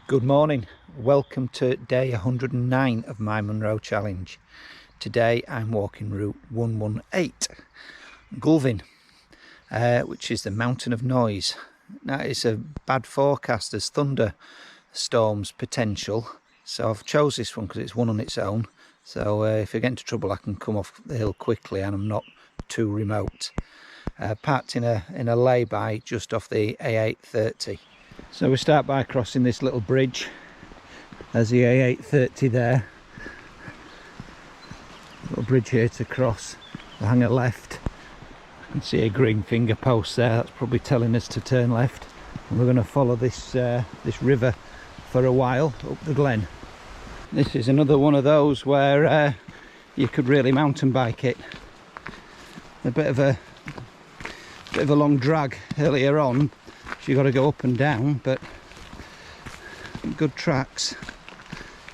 Good morning, welcome to day 109 of my Munros challenge. Today I'm walking route 118, Gulvain, which is the mountain of noise. Now it's a bad forecast, there's thunderstorms potential, so I've chose this one because it's one on its own. So if I get into trouble I can come off the hill quickly and I'm not too remote. Parked in a lay-by just off the A830. So we start by crossing this little bridge. There's the A830 there. Little bridge here to cross. We'll hang a left. You can see a green finger post there. That's probably telling us to turn left. And we're going to follow this this river for a while up the glen. This is another one of those where you could really mountain bike it. A bit of a long drag earlier on. You got to go up and down, but good tracks,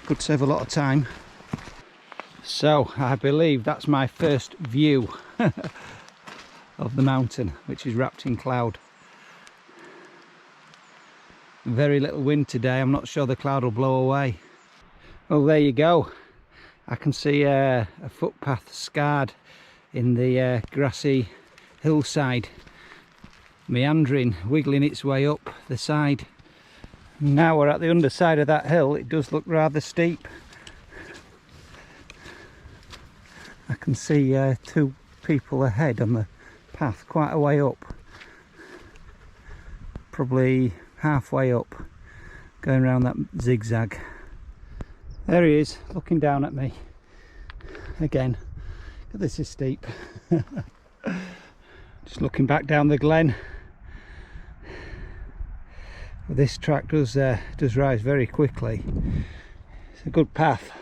could save a lot of time. So I believe that's my first view of the mountain, which is wrapped in cloud. Very little wind today. I'm not sure the cloud will blow away. Well, there you go. I can see a footpath scarred in the grassy hillside, meandering, wiggling its way up the side. Now we're at the underside of that hill. It does look rather steep. I can see two people ahead on the path, quite a way up, probably halfway up, going around that zigzag. There he is, looking down at me again. This is steep. Just looking back down the glen. This track does rise very quickly. It's a good path,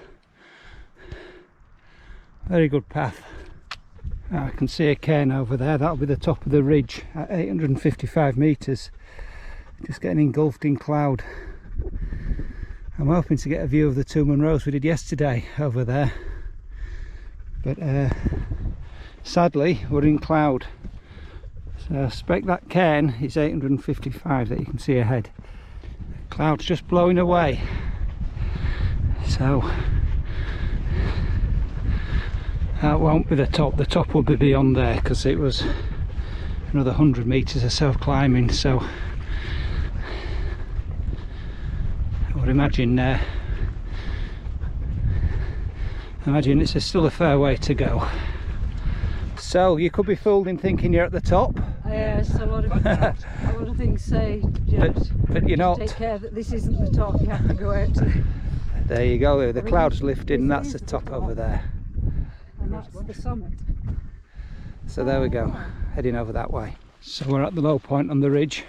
very good path. I can see a cairn over there. That'll be the top of the ridge at 855 metres, just getting engulfed in cloud. I'm hoping to get a view of the two Munros we did yesterday over there, but sadly we're in cloud. So I suspect that cairn is 855 that you can see ahead. The cloud's just blowing away. So that won't be the top will be beyond there because it was another 100 metres or so of climbing. So I would imagine it's still a fair way to go. So you could be fooled in thinking you're at the top. Yes, a lot of things say, but you're not. Take care that this isn't the top. You have to go out to. There you go. The cloud's lifted, and that's the top over there. And that's the summit. So there we go, heading over that way. So we're at the low point on the ridge.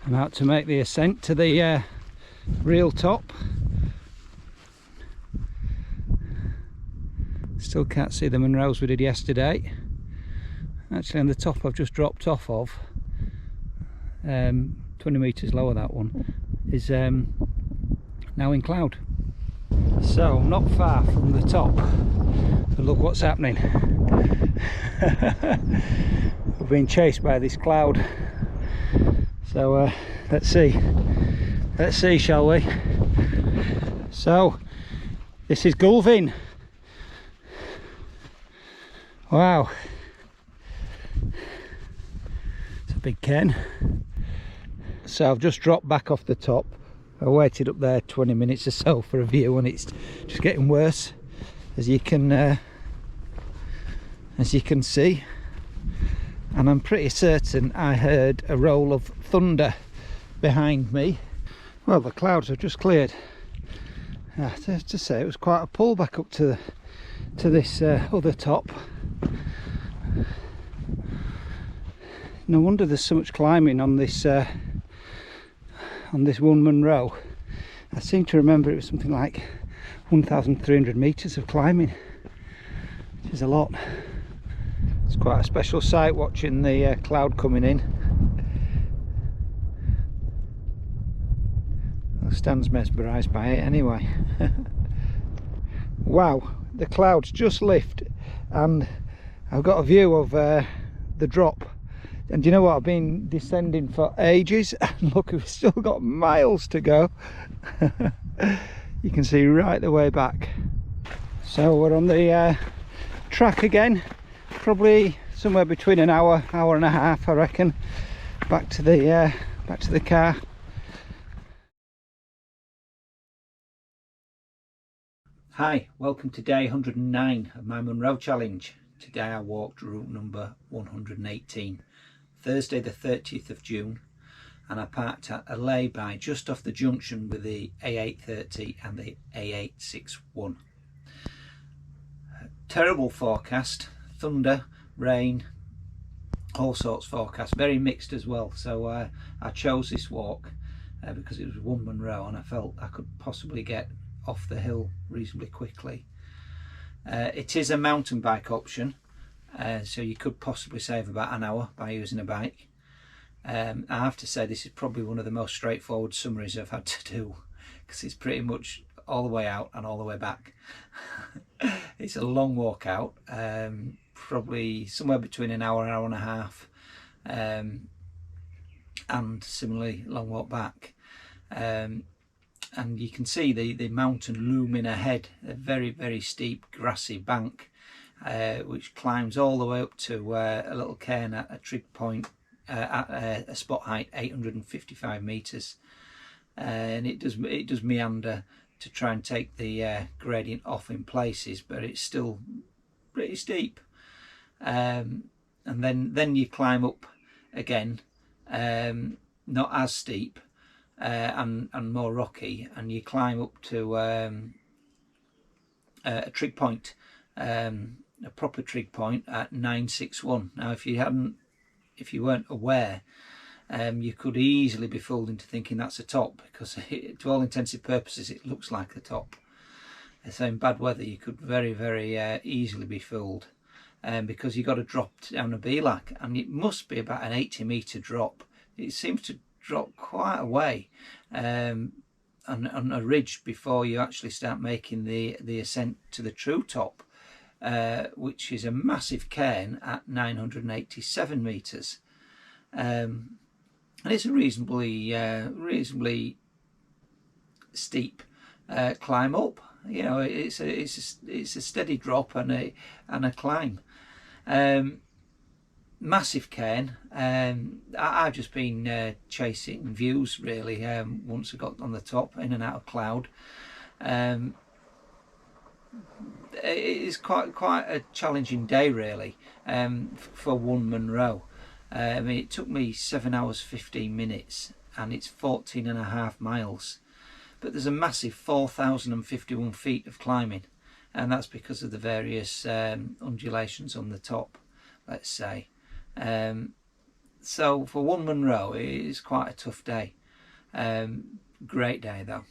I'm out to make the ascent to the real top. Still can't see the Munros we did yesterday. Actually on the top I've just dropped off of, 20 metres lower, that one is now in cloud. So not far from the top, but look what's happening. We're being chased by this cloud. So let's see, shall we? So this is Gulvain. Wow, it's a big cairn. So I've just dropped back off the top. I waited up there 20 minutes or so for a view, and it's just getting worse, as you can see. And I'm pretty certain I heard a roll of thunder behind me. Well, the clouds have just cleared. To say, it was quite a pull back up to this other top. No wonder there's so much climbing on this one Munro. I seem to remember it was something like 1,300 metres of climbing, which is a lot. It's quite a special sight watching the cloud coming in. Well, Stan's mesmerised by it anyway. Wow, the clouds just lift and I've got a view of the drop And do you know what? I've been descending for ages, and look, we've still got miles to go. You can see right the way back. So we're on the track again, probably somewhere between an hour and a half, I reckon, back to the car. Hi, welcome to day 109 of my Munros challenge. Today I walked route number 118, Thursday the 30th of June, and I parked at a lay-by just off the junction with the A830 and the A861. Terrible forecast, thunder, rain, all sorts forecast, very mixed as well. So I chose this walk because it was one Munros and I felt I could possibly get off the hill reasonably quickly. It is a mountain bike option, so you could possibly save about an hour by using a bike. I have to say this is probably one of the most straightforward summaries I've had to do, because it's pretty much all the way out and all the way back. It's a long walk out, probably somewhere between an hour and a half, and similarly long walk back. And you can see the mountain looming ahead, a very steep grassy bank, which climbs all the way up to a little cairn at a trig point at a spot height 855 meters, and it does meander to try and take the gradient off in places, but it's still pretty steep. And then you climb up again, not as steep, and more rocky, and you climb up to a trig point, a proper trig point at 961. Now if you weren't aware, you could easily be fooled into thinking that's a top, because to all intensive purposes it looks like a top. So in bad weather you could very easily be fooled, because you've got to drop down a beelac, and it must be about an 80-meter drop. It seems to drop quite a way on a ridge before you actually start making the ascent to the true top, which is a massive cairn at 987 meters, and it's a reasonably steep climb up. You know, it's a steady drop and a climb. Massive cairn. I've just been chasing views really. Once I got on the top, in and out of cloud. It is quite a challenging day really, for one Munros. I mean, it took me 7 hours 15 minutes, and it's 14.5 miles. But there's a massive 4,051 feet of climbing, and that's because of the various undulations on the top, let's say. So for one Munros, it is quite a tough day. Great day though.